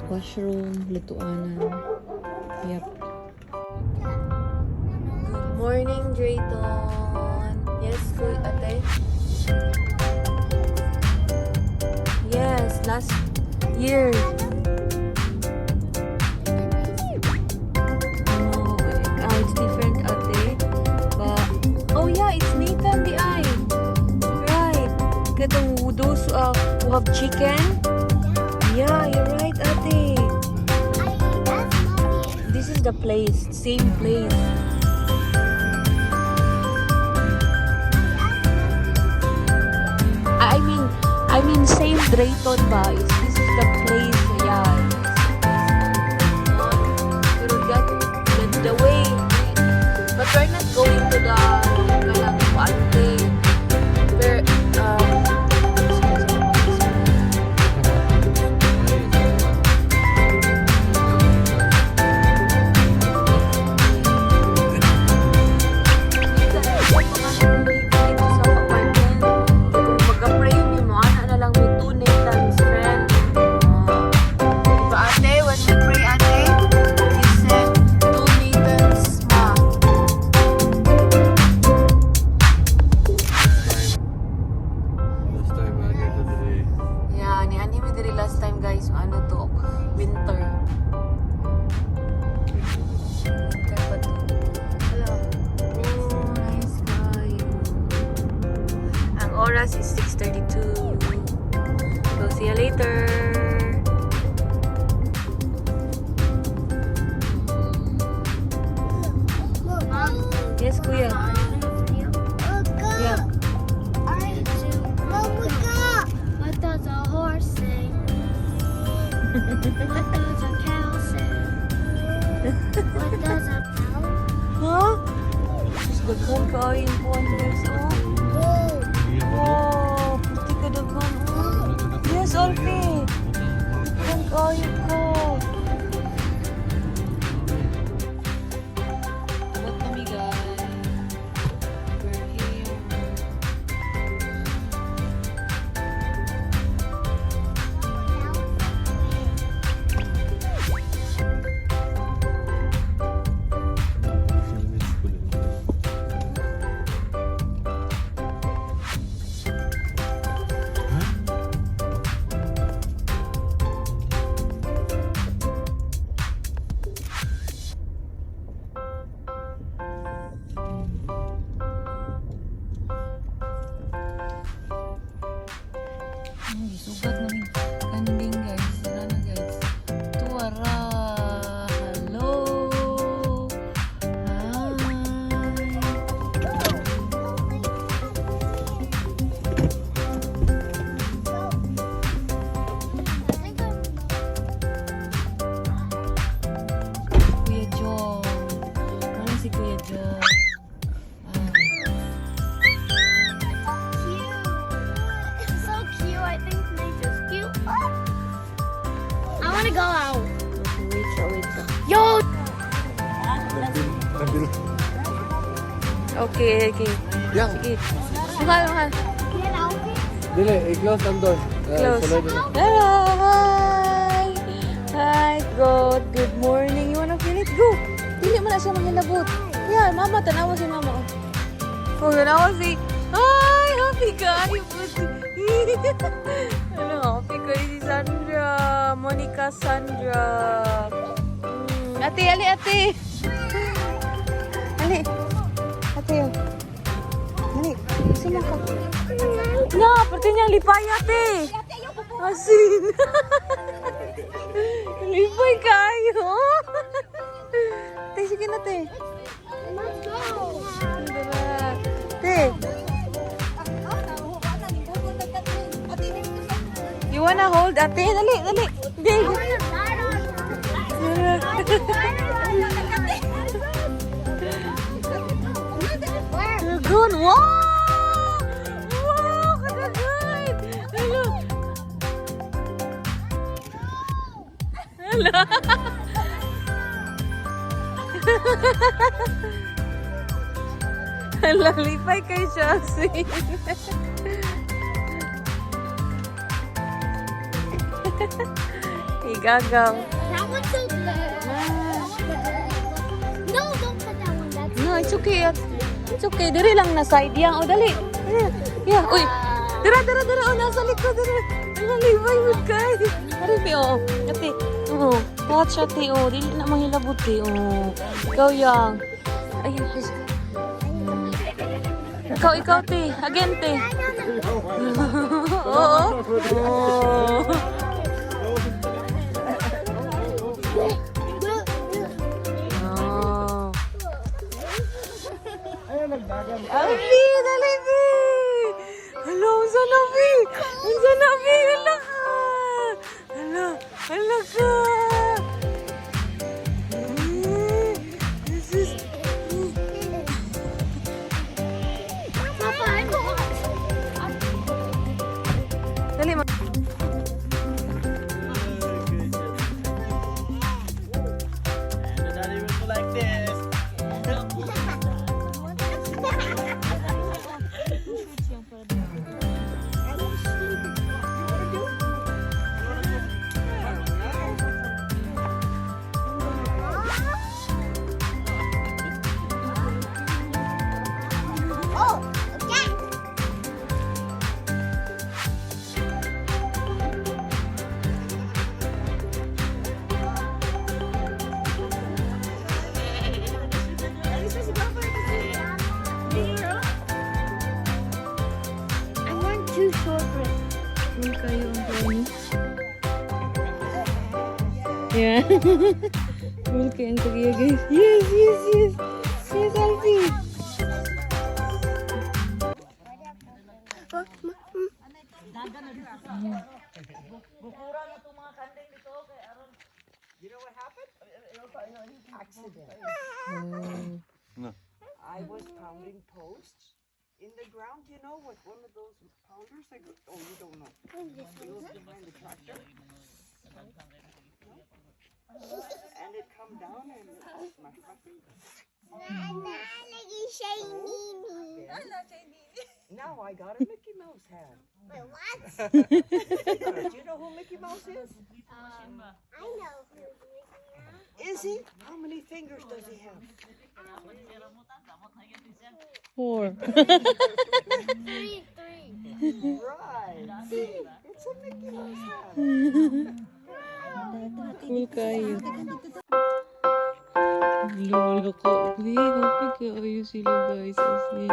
Washroom, lutuanan. Yep. Good morning, Drayton. Yes, good, ate. Yes, last year. Oh, it's different, ate. But, oh yeah, it's Nathan the eye. Right. Katong those who have chicken. Yeah, you're right, ate. This is the place, same place. I mean same Drayton ba? This is the place, yeah. Pero that's the way. But we're not going to the Kalangpante. We're oras is 6:32. So see you later. Yes, kuya. Yeah. What does a horse say? What does a cow say? What does a cow? Huh? Daghan kaayo po ang guys, oh. Oh, puti ka daghan, oh. Yes, Olpe. Daghan kaayo ko. Abot kami, guys. We're here. Sugat namin kanding, guys. Tara na, guys. Tuwara. Hello. Hi. Kuya John. Ano si Kuya John? I want to go out. Wait. Yo! Okay. Yang. Sige. Mahal. Dili, i-close ang door. Close. Hello, hi, good morning. You wanna feel it? Go. Dili mo na siya manghilabot. Yeah, mama, tanawa si mama. Oh, tanawa si... Hi, happy kayo po. Ano, happy kayo si Sandra. Monica Sandra. Ate, ali, ate. Ali. Ate, oh. Ali. Sino ka? Na, pati niyang lipay, ate. Asin. Lipay kayo. Ate, sige na, ate. Let's go. Ate. You wanna hold, ate? Dali, dali. Dali. Good. Wow! Wow! Kadagan! Hello! Hello! Hello, lipay kay Chelsea. Igagaw. That one's so good. No, don't put that one. That's No, it's okay. It's okay. Diri lang na side yang. O, dali. Yeah. Uy. Dira. O, nasa likod. Dira. Nalibay mo kay. Haripi, o. Ate. Oo. Watch, ate. O, dili na mahilabuti. O. Ikaw yang. Ay. Ikaw, te. Again, te. Oo. Oo. Abi, dali, Bi! Hala, unsa na, Bi? Unsa na, Bi? Hala ka! Hala ka! This is... Papa, I'm Dali, ma... And the daddy will go like this. I want too short for it. Uy, kayo ang pwede. Yeah. Uy, kayo ang tagiya, guys. Yes! Yes, Alfie! You know what happened? Accident. No. I was pounding posts in the ground, you know, with one of those pounders. That go, oh, you don't know. It goes behind the tractor. And it come down and it smashed my finger. Now I got a Mickey Mouse hat. Do you know who Mickey Mouse is? I know who Is he? How many fingers does he have? 4. Three. Right. See, it's a Mickey Mouse hat. Cool kayo. Lolo ko. Uy, happy kayo sila, guys. Kasi...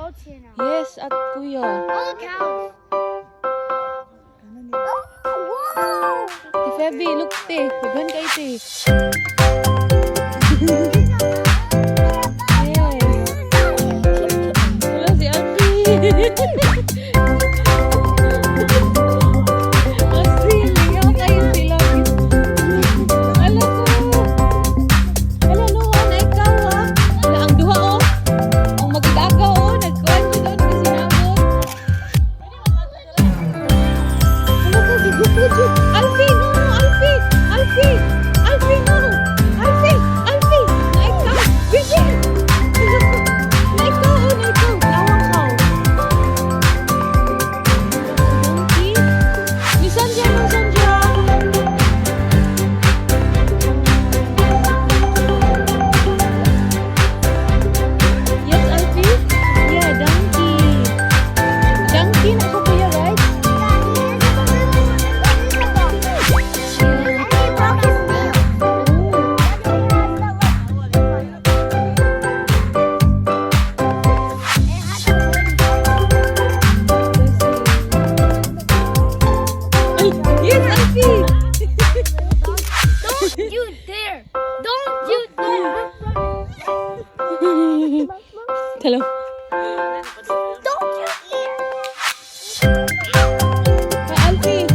Gultiano. Yes, at kuya. All the cows. Whoa! Ti Feby, look te. Daghan kay te. Yes. Wala si Alfie. Asi, liyaw kayo sila. Ala ko. Ala no, na ikaw ah. Ala ang duha oh. Ang magdagaw oh, nagkuhan siya doon kasi nabot. Ala ko, gigupo dyan. Alfie, no, Alfie, Alfie, Alfie, no. Alfie, Alfie, na ikaw. Bibi. Ala ko, na ikaw oh, na ikaw. Lawang ka oh. Donkey. Ni Sandra, no, Sandra. Yes, Alfie? Yeah, donkey. Donkey na siya kuya, right? Yes, Alfie! Don't you dare! Don't you dare! Hello. Don't you dare! Alfie!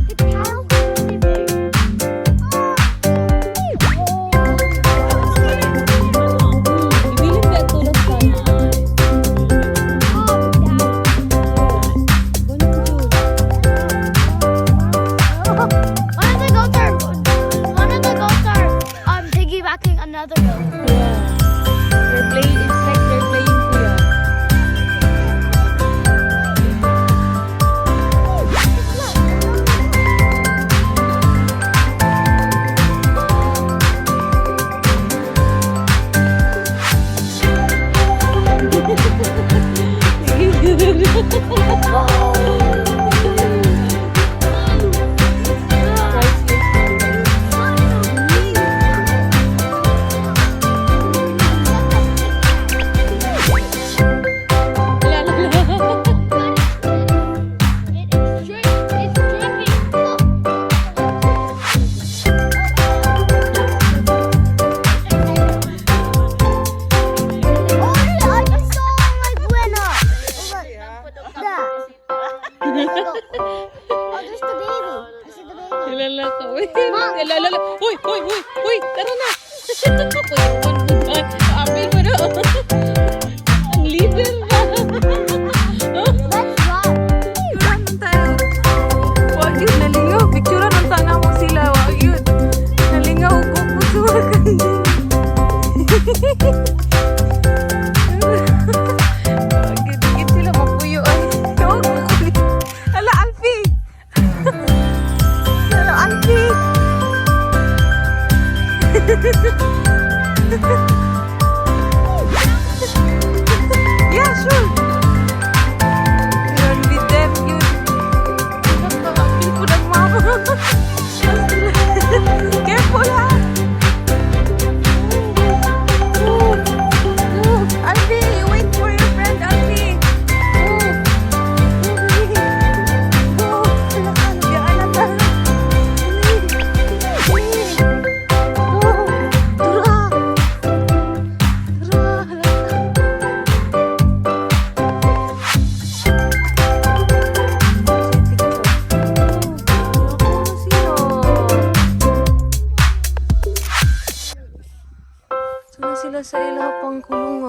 The cows are really big. Ibilin ka tulad ka. One of the goats are piggybacking another goat. Yeah. They're playing, it's like they're playing kuya. La, la, la. It's dripping. Look. Oh, I just saw like winner. Oh, there's the baby. I see the baby. Kilala ka. Uy, kilala. Uy, uy, uy, uy, tara na. Kuyawan mo ba? Apil mo na. Ang leader ba? Let's run. Picturean nun tayo. Wag yun, nalingaw. Picturean nun sana mo sila. Wag yun. Nalingaw ko po sa mga kanding. Wag yun, dikit sila mapuyo. Ay, wag kukulit. Ala, Alfie! Ala, Alfie! Yeah, sure. Run with them, yun. Nakakapil po ng mama. Careful, ha? Alfie, wait for your friend, Alfie. Sila sa ilang pangkulungan.